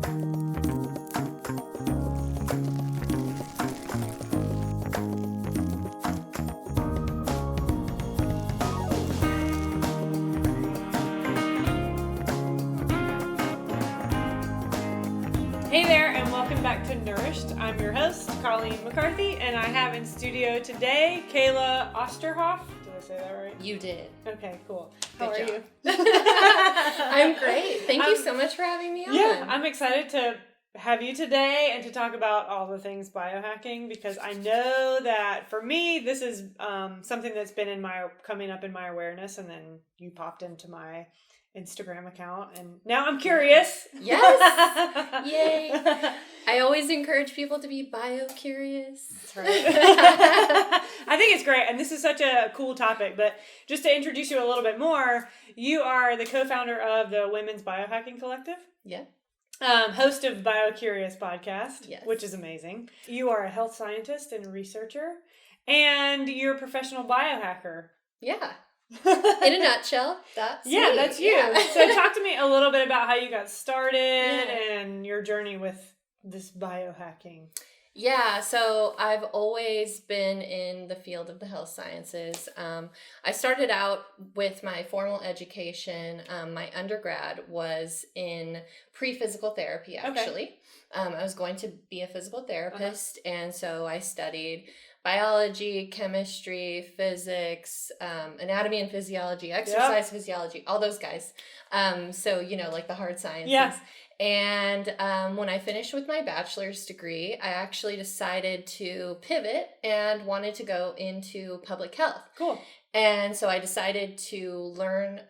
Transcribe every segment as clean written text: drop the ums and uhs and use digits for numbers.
Hey there, and welcome back to Nourished. I'm your host, Colleen McCarthy, and I have in studio today Kayla Osterhoff. Did I say that right? You did. Okay, cool. How Good are job. you? I'm great. Thank you so much for having me on. Yeah, I'm excited to have you today and to talk about all the things biohacking, because I know that for me, this is something that's been coming up in my awareness, and then you popped into my Instagram account, and now I'm curious. Yes. Yay. I always encourage people to be BioCurious. That's right. I think it's great, and this is such a cool topic, but just to introduce you a little bit more, you are the co-founder of the Women's Biohacking Collective. Yeah. Host of BioCurious Podcast, Yes. Which is amazing. You are a health scientist and researcher, and you're a professional biohacker. Yeah. In a nutshell, that's Yeah, me. that's you. Yeah. So talk to me a little bit about how you got started and your journey with this biohacking. Yeah, so I've always been in the field of the health sciences. I started out with my formal education. My undergrad was in pre-physical therapy, actually. Okay. I was going to be a physical therapist, and so I studied biology, chemistry, physics, anatomy and physiology, exercise physiology, all those guys. So, like the hard sciences. Yeah. And when I finished with my bachelor's degree, I actually decided to pivot and wanted to go into public health. Cool. And so I decided to learn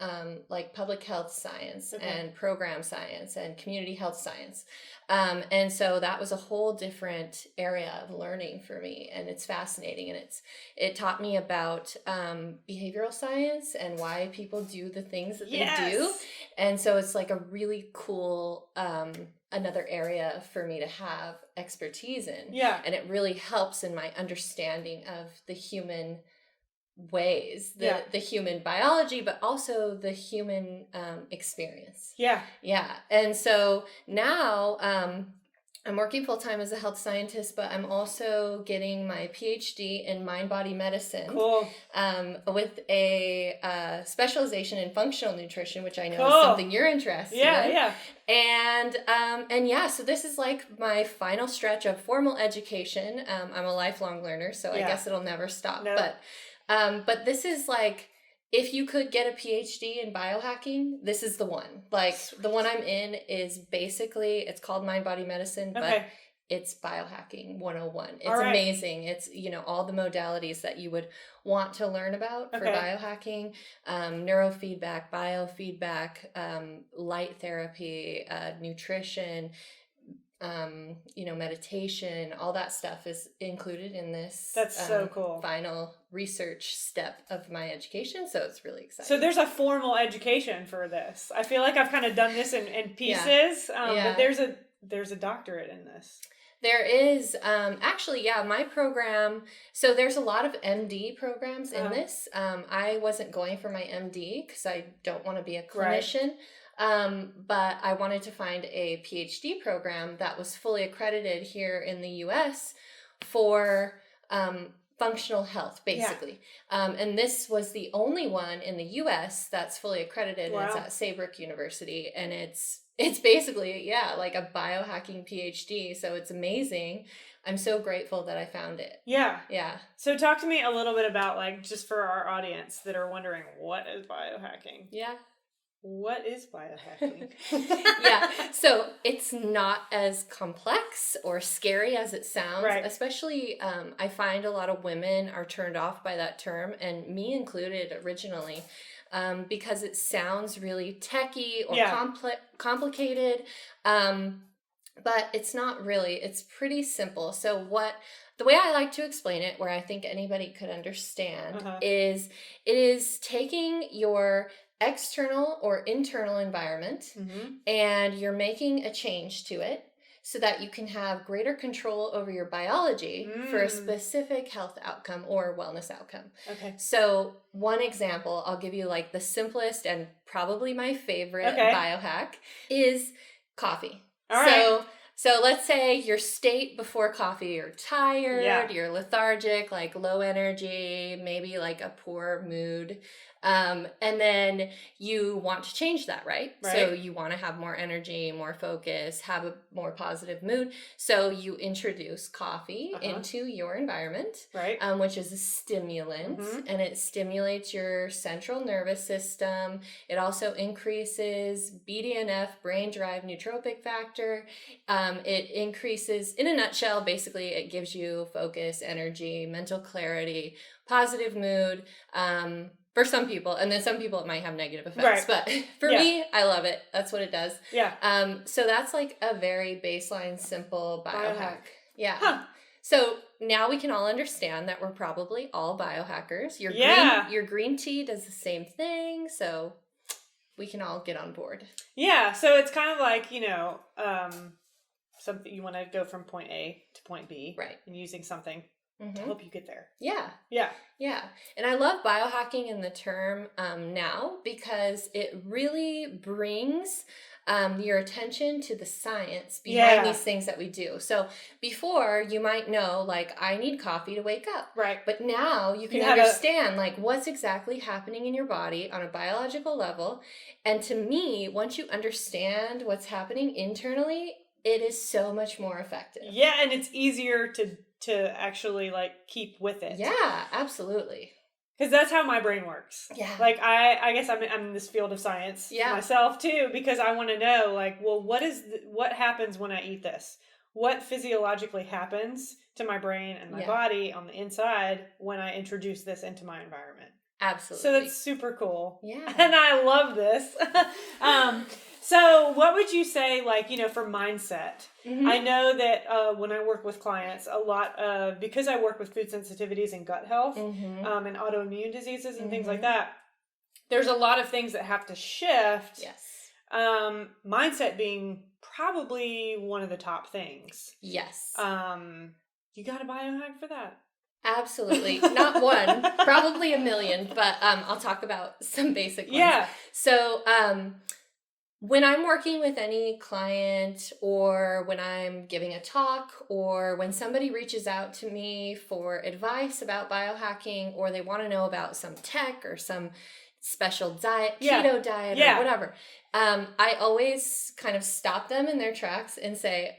public health science and program science and community health science. And so that was a whole different area of learning for me. And it's fascinating. And it taught me about behavioral science and why people do the things that they do. And so it's like a really cool another area for me to have expertise in. Yeah. And it really helps in my understanding of the human ways, the human biology, but also the human experience. Yeah. And so now I'm working full-time as a health scientist, but I'm also getting my PhD in mind-body medicine. Cool. With a specialization in functional nutrition, which I know is something you're interested in. Yeah. And so this is like my final stretch of formal education. I'm a lifelong learner, so I guess it'll never stop. Nope. But this is like, if you could get a PhD in biohacking, this is the one. Like, the one I'm in is basically, it's called Mind-Body Medicine, but it's Biohacking 101. It's amazing. It's, all the modalities that you would want to learn about for biohacking, neurofeedback, biofeedback, light therapy, nutrition, meditation, all that stuff is included in this. That's so cool. Final research step of my education. So it's really exciting. So there's a formal education for this. I feel like I've kind of done this in pieces, but there's a doctorate in this. There is, my program, so there's a lot of MD programs in this. I wasn't going for my MD because I don't want to be a clinician. But I wanted to find a PhD program that was fully accredited here in the U.S. for functional health, basically. Yeah. And this was the only one in the U.S. that's fully accredited. Wow. And it's at Saybrook University, and it's basically, like a biohacking PhD. So it's amazing. I'm so grateful that I found it. Yeah. Yeah. So talk to me a little bit about, just for our audience that are wondering, what is biohacking? Yeah. What is biohacking? So it's not as complex or scary as it sounds. Right. Especially, I find a lot of women are turned off by that term, and me included originally, because it sounds really techy or complicated. But it's not really. It's pretty simple. So the way I like to explain it, where I think anybody could understand, is it is taking your external or internal environment, and you're making a change to it so that you can have greater control over your biology for a specific health outcome or wellness outcome. Okay. So one example, I'll give you the simplest and probably my favorite biohack is coffee. All right. So let's say your state before coffee, you're tired, you're lethargic, like low energy, maybe like a poor mood. And then you want to change that, right? So you want to have more energy, more focus, have a more positive mood. So you introduce coffee into your environment, which is a stimulant, and it stimulates your central nervous system. It also increases BDNF, brain-derived neurotrophic factor. It increases, in a nutshell, basically it gives you focus, energy, mental clarity, positive mood, for some people, and then some people it might have negative effects, but for me, I love it. That's what it does. So that's like a very baseline, simple biohack. So now we can all understand that we're probably all biohackers. Your green tea does the same thing, so we can all get on board. So it's kind of like, something you want to go from point A to point B, and using something to help you get there. And I love biohacking in the term now because it really brings your attention to the science behind these things that we do. So before, you might know, like, I need coffee to wake up. But now you can understand, like, what's exactly happening in your body on a biological level. And to me, once you understand what's happening internally, it is so much more effective. And it's easier to actually like keep with it. Absolutely. Because that's how my brain works. Like I guess I'm in this field of science myself too, because I want to know, like, well, what happens when I eat this? What physiologically happens to my brain and my body on the inside when I introduce this into my environment? Absolutely. So that's super cool. And I love this. So what would you say, like, for mindset? I know that when I work with clients, a lot of, because I work with food sensitivities and gut health and autoimmune diseases and things like that, there's a lot of things that have to shift. Mindset being probably one of the top things. You got a biohack for that? Absolutely. Not one, probably a million, but I'll talk about some basic ones. So when I'm working with any client, or when I'm giving a talk, or when somebody reaches out to me for advice about biohacking, or they want to know about some tech or some special diet, keto diet or whatever, I always kind of stop them in their tracks and say,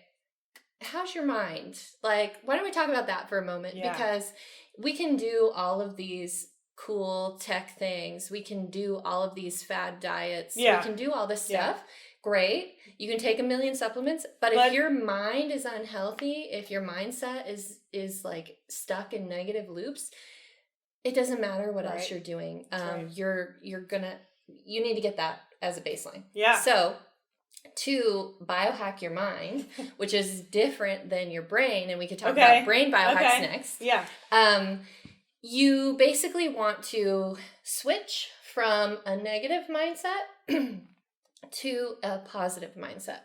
how's your mind? Like, why don't we talk about that for a moment? Because we can do all of these cool tech things. We can do all of these fad diets. We can do all this stuff. Great. You can take a million supplements, but if your mind is unhealthy, if your mindset is like stuck in negative loops, it doesn't matter what else you're doing. You need to get that as a baseline. So to biohack your mind, which is different than your brain, and we could talk about brain biohacks next. You basically want to switch from a negative mindset to a positive mindset.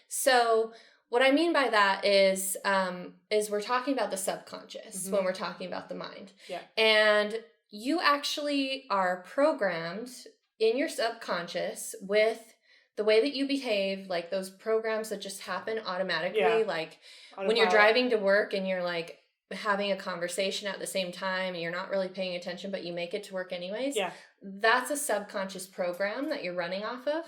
So what I mean by that is we're talking about the subconscious when we're talking about the mind. And you actually are programmed in your subconscious with the way that you behave, like those programs that just happen automatically, like when you're driving to work and you're like having a conversation at the same time and you're not really paying attention, but you make it to work anyways. That's a subconscious program that you're running off of.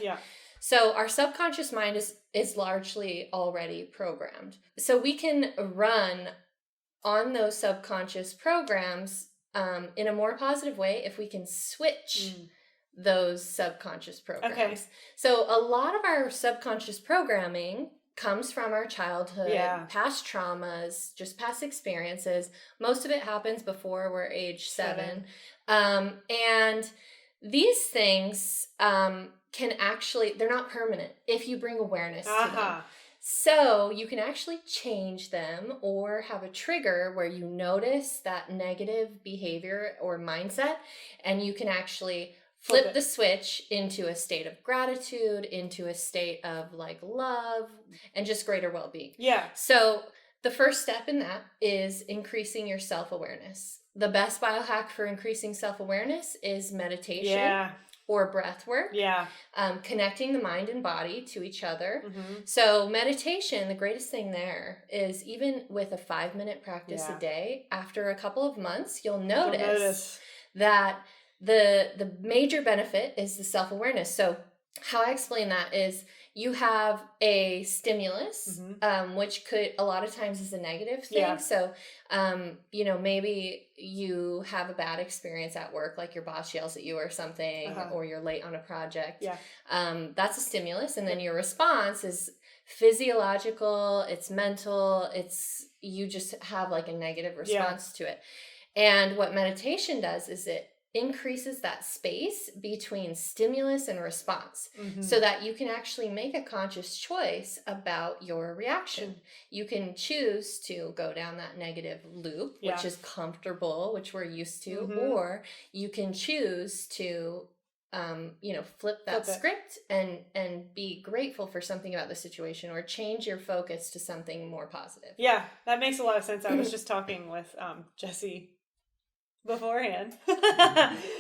So our subconscious mind is largely already programmed. So we can run on those subconscious programs in a more positive way if we can switch those subconscious programs. So a lot of our subconscious programming comes from our childhood, past traumas, just past experiences. Most of it happens before we're age 7. And these things can actually, they're not permanent if you bring awareness to them. So you can actually change them or have a trigger where you notice that negative behavior or mindset, and you can actually flip the switch into a state of gratitude, into a state of like love and just greater well-being. So the first step in that is increasing your self-awareness. The best biohack for increasing self-awareness is meditation or breath work. Yeah. Connecting the mind and body to each other. Mm-hmm. So meditation, the greatest thing there is even with a 5-minute practice a day, after a couple of months, you'll notice that the major benefit is the self-awareness. So how I explain that is you have a stimulus, which could a lot of times is a negative thing. Yeah. So, maybe you have a bad experience at work, like your boss yells at you or something, or you're late on a project. Yeah. That's a stimulus. And then your response is physiological, it's mental, you just have like a negative response to it. And what meditation does is it increases that space between stimulus and response, so that you can actually make a conscious choice about your reaction. You can choose to go down that negative loop, which is comfortable, which we're used to, or you can choose to flip that script and be grateful for something about the situation, or change your focus to something more positive. Yeah, that makes a lot of sense. I was just talking with Jesse beforehand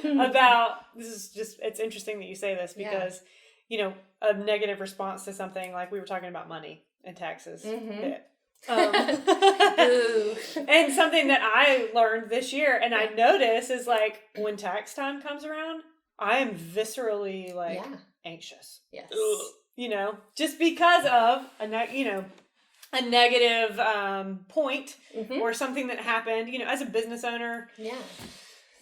about it's interesting that you say this, because a negative response to something, like we were talking about money and taxes, and something that I learned this year and I notice is like when tax time comes around, I am viscerally anxious. Yes. Just because of a negative point or something that happened. As a business owner,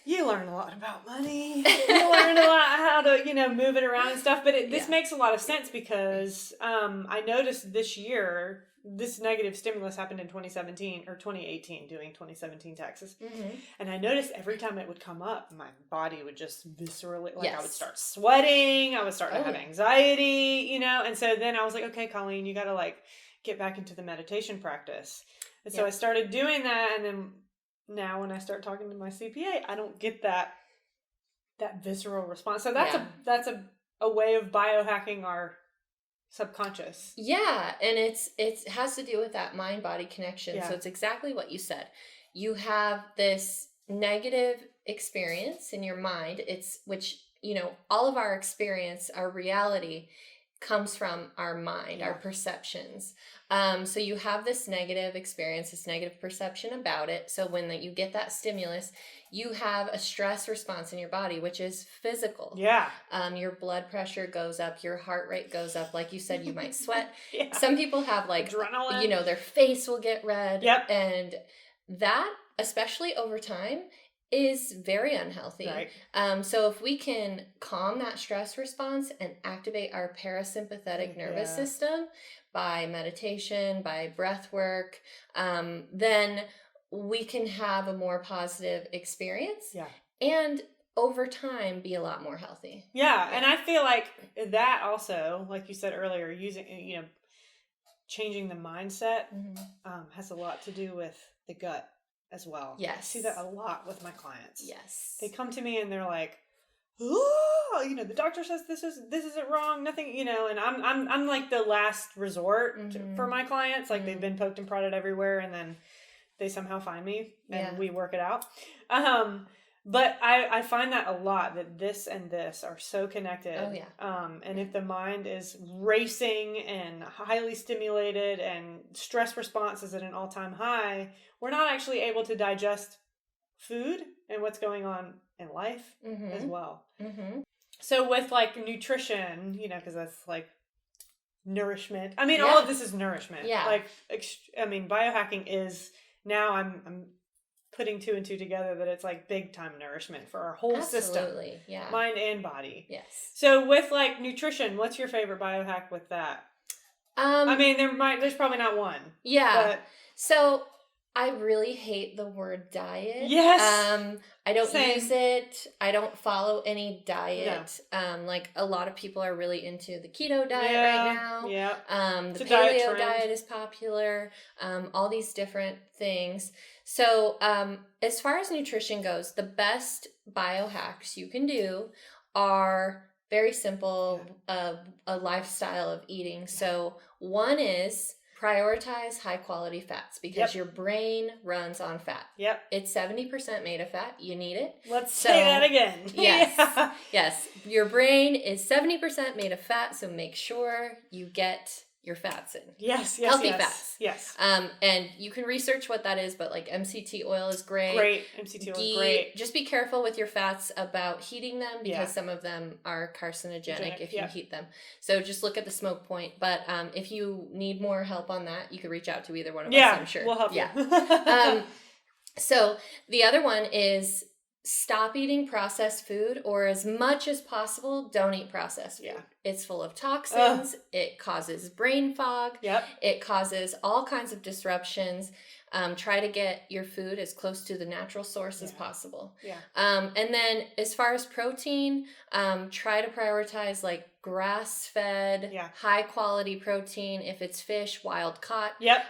you learn a lot about money. You learn a lot how to move it around and stuff. But this makes a lot of sense, because I noticed this year this negative stimulus happened in 2017 or 2018, doing 2017 taxes. And I noticed every time it would come up, my body would just viscerally, I would start sweating. I would start to have anxiety, and so then I was like, okay, Colleen, you got to get back into the meditation practice. And so I started doing that. And then now when I start talking to my CPA, I don't get that visceral response. So that's a way of biohacking our subconscious. Yeah. And it has to do with that mind-body connection. So it's exactly what you said. You have this negative experience in your mind, which all of our experience, our reality comes from our mind, our perceptions. So you have this negative experience, this negative perception about it. So when you get that stimulus, you have a stress response in your body, which is physical. Yeah. Your blood pressure goes up, your heart rate goes up. Like you said, you might sweat. Some people have adrenaline. Their face will get red. Yep. And that, especially over time, is very unhealthy. Right. So if we can calm that stress response and activate our parasympathetic nervous system by meditation, by breath work, then we can have a more positive experience. Yeah. And over time be a lot more healthy. Yeah. And I feel like that also, like you said earlier, using, changing the mindset has a lot to do with the gut as well. Yes. I see that a lot with my clients. Yes. They come to me and they're like, oh, the doctor says this isn't wrong, nothing, and I'm like the last resort for my clients. Like they've been poked and prodded everywhere, and then they somehow find me and we work it out. But I find that a lot, that this and this are so connected. Oh, yeah. And if the mind is racing and highly stimulated and stress response is at an all-time high, we're not actually able to digest food and what's going on in life as well. So with nutrition, because that's nourishment. I mean, all of this is nourishment. Yeah. Biohacking is, now I'm putting 2 and 2 together, that it's big time nourishment for our whole system. Yeah. Mind and body. Yes. So with nutrition, what's your favorite biohack with that? There's probably not one. Yeah. But so I really hate the word diet. Yes. I don't use it. I don't follow any diet. No. A lot of people are really into the keto diet right now. Yeah. The paleo diet is popular. All these different things. So, as far as nutrition goes, the best biohacks you can do are very simple, a lifestyle of eating. So one is Prioritize high quality fats because your brain runs on fat. Yep. It's 70% made of fat. You need it. Let's say that again. Yes. Yeah. Yes. Your brain is 70% made of fat, so make sure you get your fats in. Yes. Healthy fats. Yes. And you can research what that is, but like MCT oil is great. Great. MCT oil is great. Just be careful with your fats about heating them because some of them are carcinogenic if you heat them. So just look at the smoke point. But if you need more help on that, you could reach out to either one of us, I'm sure. We'll help you. So the other one is stop eating processed food, or as much as possible, don't eat processed food. Yeah. It's full of toxins. It causes brain fog. Yep. It causes all kinds of disruptions. Try to get your food as close to the natural source as possible. Yeah. And then as far as protein, try to prioritize like grass-fed, high-quality protein. If it's fish, wild caught. Yep.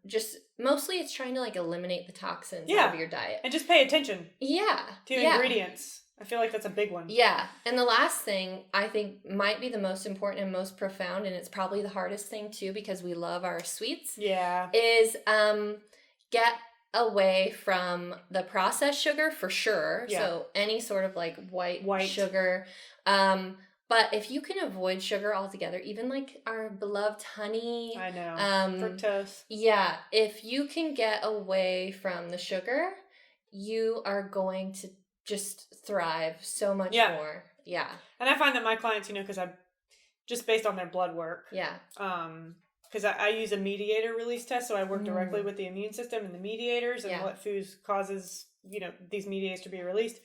Just mostly it's trying to like eliminate the toxins out of your diet. And just pay attention. Yeah. To ingredients. I feel like that's a big one. Yeah. And the last thing I think might be the most important and most profound, and it's probably the hardest thing too because we love our sweets. Yeah. Is get away from the processed sugar for sure. Yeah. So any sort of like white sugar. But if you can avoid sugar altogether, even like our beloved honey. I know. Fructose. Yeah. If you can get away from the sugar, you are going to just thrive so much more. Yeah. And I find that my clients, because I'm just based on their blood work. Yeah. Because I use a mediator release test, so I work directly with the immune system and the mediators and what foods causes, these mediators to be released.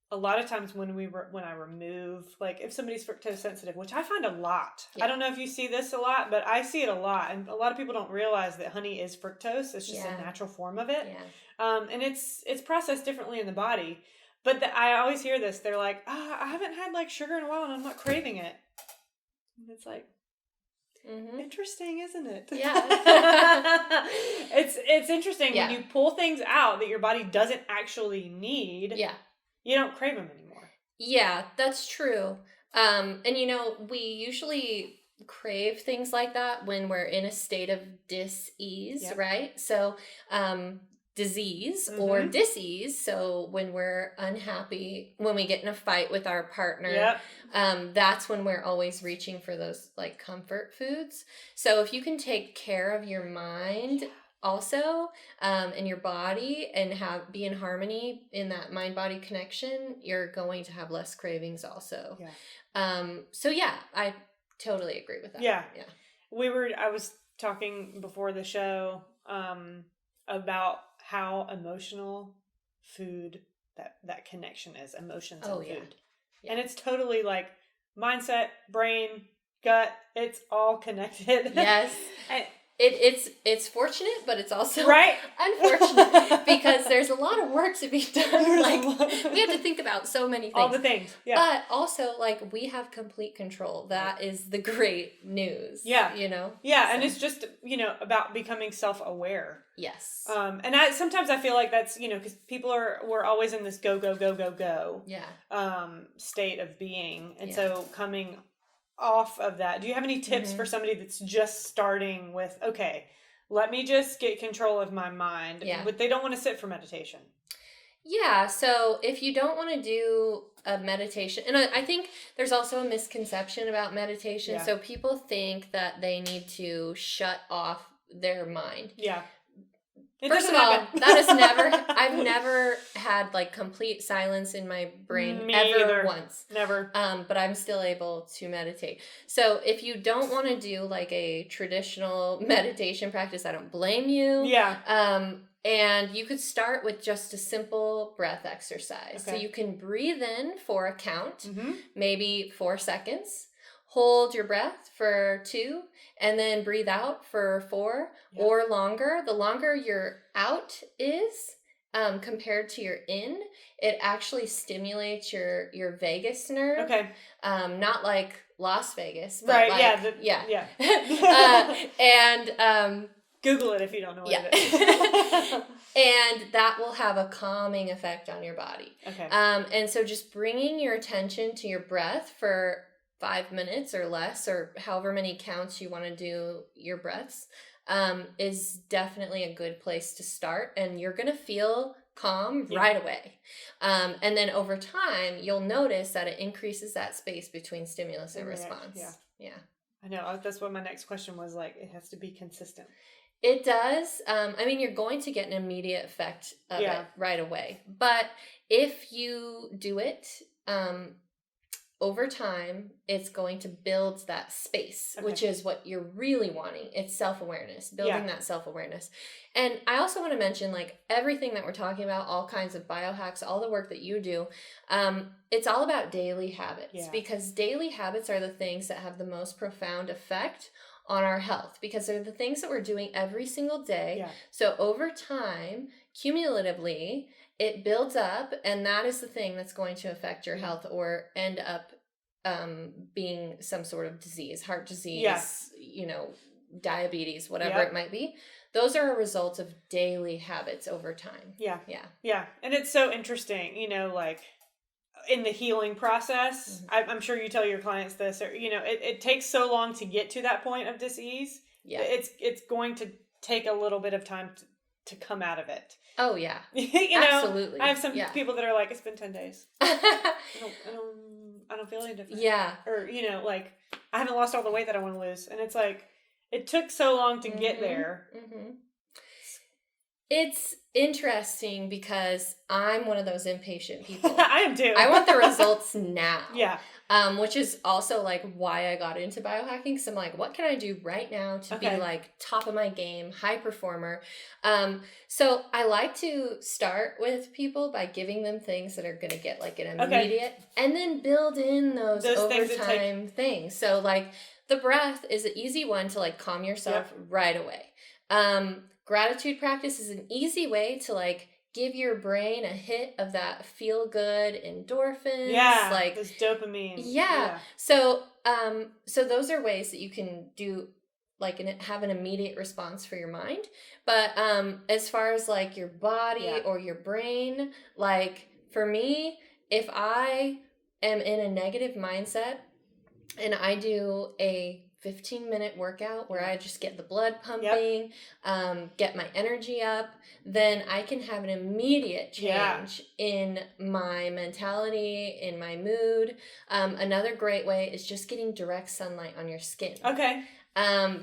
A lot of times when I remove, like if somebody's fructose sensitive, which I find a lot. Yeah. I don't know if you see this a lot, but I see it a lot. And a lot of people don't realize that honey is fructose. It's just a natural form of it. Yeah. And it's processed differently in the body. But I always hear this. They're like, I haven't had like sugar in a while and I'm not craving it. And it's like, interesting, isn't it? Yeah. It's interesting when you pull things out that your body doesn't actually need. Yeah. You don't crave them anymore. Yeah, that's true. And we usually crave things like that when we're in a state of dis-ease, right? So, disease or dis-ease. So when we're unhappy, when we get in a fight with our partner, that's when we're always reaching for those like comfort foods. So if you can take care of your mind also, and your body and be in harmony in that mind-body connection, you're going to have less cravings also. Yeah. So I totally agree with that. Yeah. Yeah. I was talking before the show, about how emotional food, that connection is, emotions and food. Yeah. And it's totally like mindset, brain, gut, it's all connected. Yes. It's fortunate, but it's also unfortunate because there's a lot of work to be done. Like we have to think about so many things. All the things. Yeah. But also like we have complete control. That is the great news. Yeah. Yeah. So. And it's just, about becoming self-aware. Yes. And sometimes I feel like that's, because we're always in this go, go, go, go, go. Yeah. State of being. And so coming off of that, do you have any tips for somebody that's just starting with, okay, let me just get control of my mind, but they don't want to sit for meditation? Yeah, so if you don't want to do a meditation, and I think there's also a misconception about meditation. Yeah. So people think that they need to shut off their mind. Yeah. First of all, I've never had like complete silence in my brain once. Never. But I'm still able to meditate. So if you don't want to do like a traditional meditation practice, I don't blame you. Yeah. And you could start with just a simple breath exercise. Okay. So you can breathe in for a count, maybe 4 seconds. Hold your breath for 2, and then breathe out for 4 or longer. The longer your out is compared to your in, it actually stimulates your vagus nerve. Okay. Not like Las Vegas, but and Google it if you don't know what it is. And that will have a calming effect on your body. Okay. And so just bringing your attention to your breath for 5 minutes or less, or however many counts you want to do your breaths, is definitely a good place to start, and you're going to feel calm right away. And then over time, you'll notice that it increases that space between stimulus and response. Yeah. I know. That's what my next question was, like, it has to be consistent. It does. I mean, you're going to get an immediate effect of it right away. But if you do it over time, it's going to build that space, which is what you're really wanting. It's self-awareness, building that self-awareness. And I also want to mention, like, everything that we're talking about, all kinds of biohacks, all the work that you do, it's all about daily habits, because daily habits are the things that have the most profound effect on our health, because they're the things that we're doing every single day. So over time, cumulatively, it builds up, and that is the thing that's going to affect your health or end up being some sort of disease, heart disease, diabetes, whatever it might be. Those are a result of daily habits over time. Yeah. And it's so interesting, like in the healing process, I'm sure you tell your clients this, or, it takes so long to get to that point of disease. It's going to take a little bit of time to come out of it. Oh yeah. Absolutely. I have some people that are like, it's been 10 days. I don't feel any different. Yeah. Or, like, I haven't lost all the weight that I want to lose. And it's like, it took so long to get there. It's interesting because I'm one of those impatient people. I am too. I want the results now. Which is also like why I got into biohacking. So I'm like, what can I do right now to be like top of my game, high performer? So I like to start with people by giving them things that are going to get like an immediate, and then build in those overtime things. So like the breath is an easy one to like calm yourself right away. Gratitude practice is an easy way to like give your brain a hit of that feel good endorphins. Like this dopamine. So those are ways that you can do like have an immediate response for your mind. But as far as like your body or your brain, like for me, if I am in a negative mindset and I do a 15-minute workout where I just get the blood pumping, get my energy up, then I can have an immediate change in my mentality, in my mood. Another great way is just getting direct sunlight on your skin.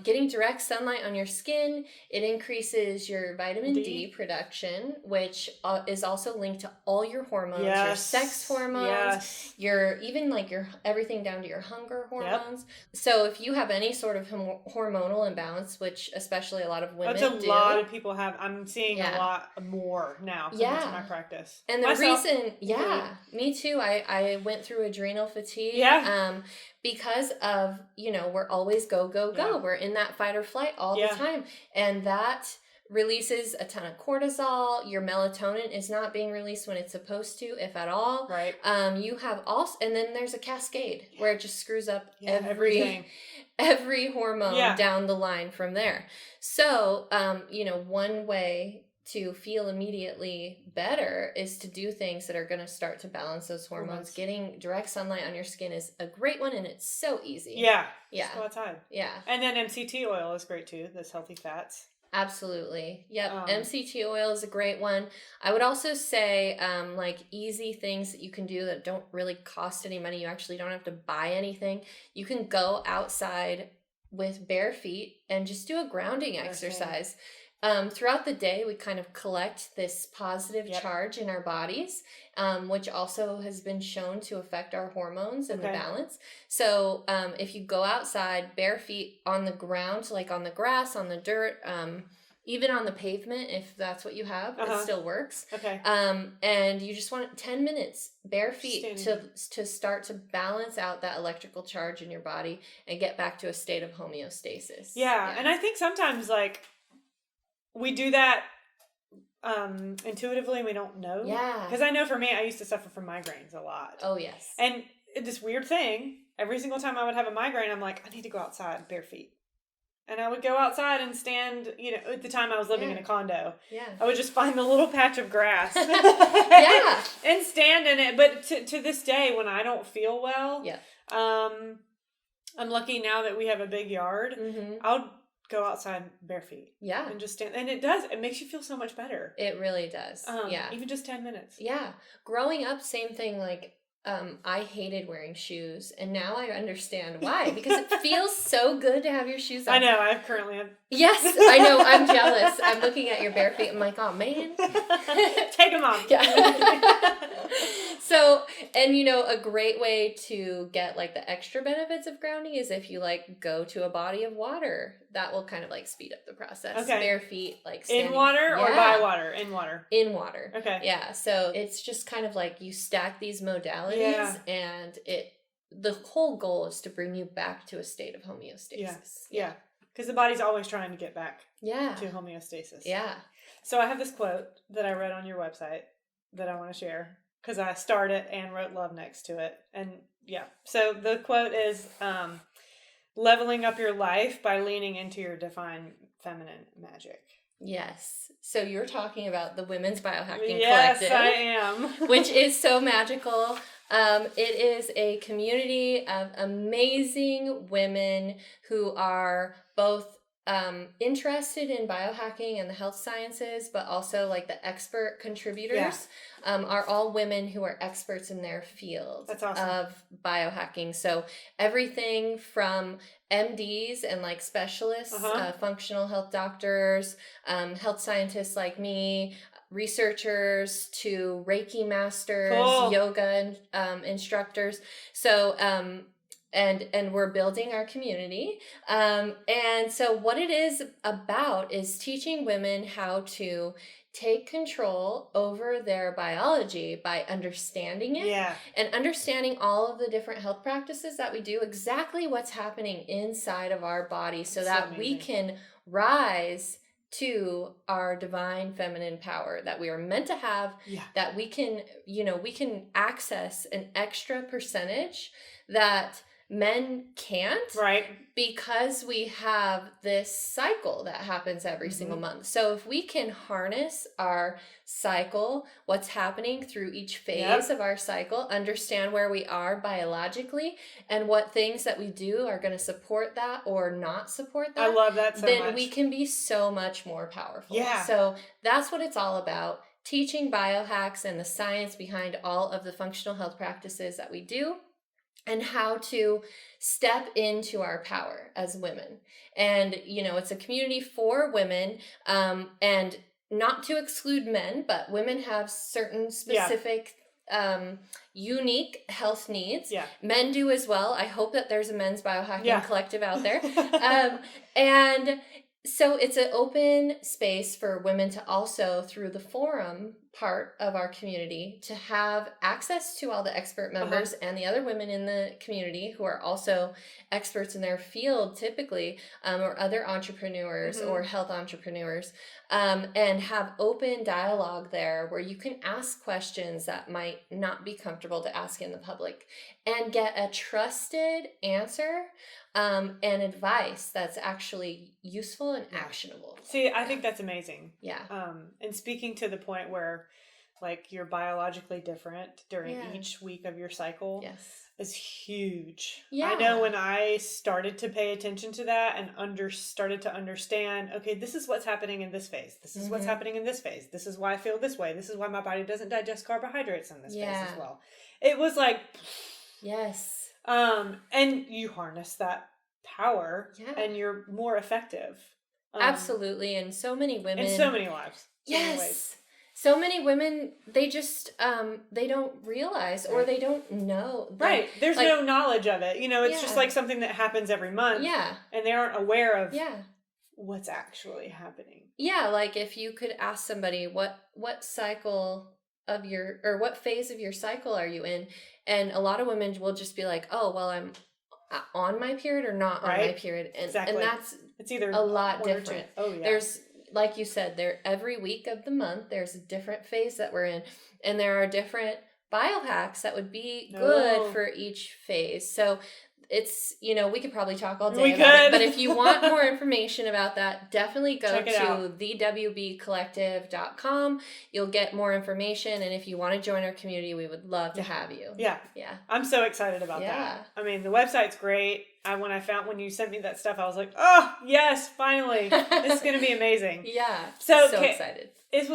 Getting direct sunlight on your skin, it increases your vitamin D production, which is also linked to all your hormones, your sex hormones, your even like your everything down to your hunger hormones. So if you have any sort of hormonal imbalance, which especially a lot of women do. A lot of people have. I'm seeing a lot more now come into my practice. And the reason, me too. I went through adrenal fatigue. Because of, we're always go. We're in that fight or flight all the time. And that releases a ton of cortisol. Your melatonin is not being released when it's supposed to, if at all. You have also, and then there's a cascade where it just screws up every hormone down the line from there. So, one way to feel immediately better is to do things that are going to start to balance those hormones. Getting direct sunlight on your skin is a great one, and it's so easy. Just go outside. And then MCT oil is great too. Those healthy fats. Absolutely. MCT oil is a great one. I would also say like easy things that you can do that don't really cost any money. You actually don't have to buy anything. You can go outside with bare feet and just do a grounding exercise. Throughout the day, we kind of collect this positive charge in our bodies, which also has been shown to affect our hormones and the balance. So if you go outside bare feet on the ground, like on the grass, on the dirt, even on the pavement, if that's what you have, it still works. And you just want 10 minutes bare feet to start to balance out that electrical charge in your body and get back to a state of homeostasis. And I think sometimes like we do that intuitively and we don't know. Because I know for me, I used to suffer from migraines a lot. Oh, yes. And this weird thing, every single time I would have a migraine, I'm like, I need to go outside bare feet. And I would go outside and stand, at the time I was living in a condo. I would just find the little patch of grass. And stand in it. But to this day, when I don't feel well, I'm lucky now that we have a big yard. go outside bare feet. Yeah. And just stand. And it makes you feel so much better. It really does. Yeah. Even just 10 minutes. Yeah. Growing up, same thing. Like, I hated wearing shoes, and now I understand why, because it feels so good to have your shoes on. I know. I currently have. Yes, I know. I'm jealous. I'm looking at your bare feet. I'm like, oh man. Take them off. Yeah. So, and a great way to get like the extra benefits of grounding is if you like go to a body of water. That will kind of like speed up the process. Okay. Bare feet, like standing. In water or by water? In water. In water. Okay. Yeah. So it's just kind of like you stack these modalities, and the whole goal is to bring you back to a state of homeostasis. Yeah. Because the body's always trying to get back to homeostasis. Yeah. So I have this quote that I read on your website that I want to share because I starred it and wrote love next to it. And so the quote is, leveling up your life by leaning into your divine feminine magic. Yes. So you're talking about the Women's Biohacking Collective. Yes, I am. Which is so magical. It is a community of amazing women who are both interested in biohacking and the health sciences, but also like the expert contributors are all women who are experts in their field. That's awesome. Of biohacking. So everything from MDs and like specialists, functional health doctors, health scientists like me, researchers, to Reiki masters, yoga instructors. So and we're building our community. And so what it is about is teaching women how to take control over their biology by understanding it and understanding all of the different health practices that we do, exactly what's happening inside of our body, so that we can rise to our divine feminine power that we are meant to have, that we can, we can access an extra percentage that men can't, right? Because we have this cycle that happens every single month. So if we can harness our cycle, what's happening through each phase of our cycle, understand where we are biologically, and what things that we do are going to support that or not support that. I love that so much. Then we can be so much more powerful. Yeah. So that's what it's all about. Teaching biohacks and the science behind all of the functional health practices that we do, and how to step into our power as women. And, it's a community for women, and not to exclude men, but women have certain specific, unique health needs. Yeah. Men do as well. I hope that there's a men's biohacking collective out there. And so it's an open space for women to also, through the forum part of our community, to have access to all the expert members and the other women in the community who are also experts in their field typically, or other entrepreneurs or health entrepreneurs, and have open dialogue there where you can ask questions that might not be comfortable to ask in the public and get a trusted answer and advice that's actually useful and actionable. See, I think that's amazing. Yeah. And speaking to the point where, like, you're biologically different during each week of your cycle is huge. Yeah. I know when I started to pay attention to that and started to understand, okay, this is what's happening in this phase. This is what's happening in this phase. This is why I feel this way. This is why my body doesn't digest carbohydrates in this phase as well. It was like... Yes. And you harness that power and you're more effective. Absolutely. And so many women. In so many lives. Many ways. So many women, they just, they don't realize or they don't know. Right. There's no knowledge of it. It's just like something that happens every month. Yeah. And they aren't aware of what's actually happening. Yeah. Like if you could ask somebody what cycle of what phase of your cycle are you in? And a lot of women will just be like, oh, well, I'm on my period or not on my period. And, and it's either a lot different. Oh, yeah. There's, like you said, every week of the month, there's a different phase that we're in. And there are different biohacks that would be good for each phase. So it's, we could probably talk all day about it. But if you want more information about that, definitely go to thewbcollective.com. You'll get more information. And if you want to join our community, we would love to have you. Yeah. Yeah. I'm so excited about that. I mean, the website's great. when you sent me that stuff, I was like, oh yes, finally, this is gonna be amazing. Yeah, so excited. This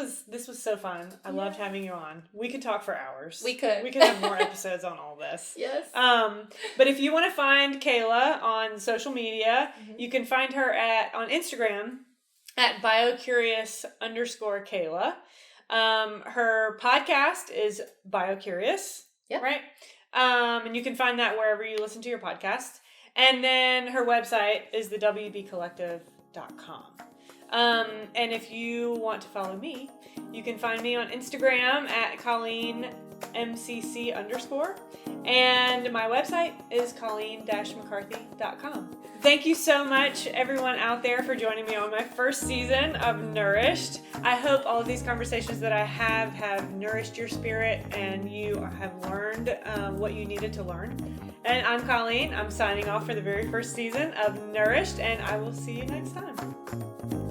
was so fun. I loved having you on. We could talk for hours. We could have more episodes on all this. Yes. But if you want to find Kayla on social media, you can find her on Instagram at BioCurious_Kayla. Her podcast is BioCurious. Yep. Right? And you can find that wherever you listen to your podcast. And then her website is thewbcollective.com. And if you want to follow me, you can find me on Instagram at ColleenMCC_. And my website is colleen-mccarthy.com. Thank you so much, everyone out there, for joining me on my first season of Nourished. I hope all of these conversations that I have nourished your spirit and you have learned what you needed to learn. And I'm Colleen. I'm signing off for the very first season of Nourished, and I will see you next time.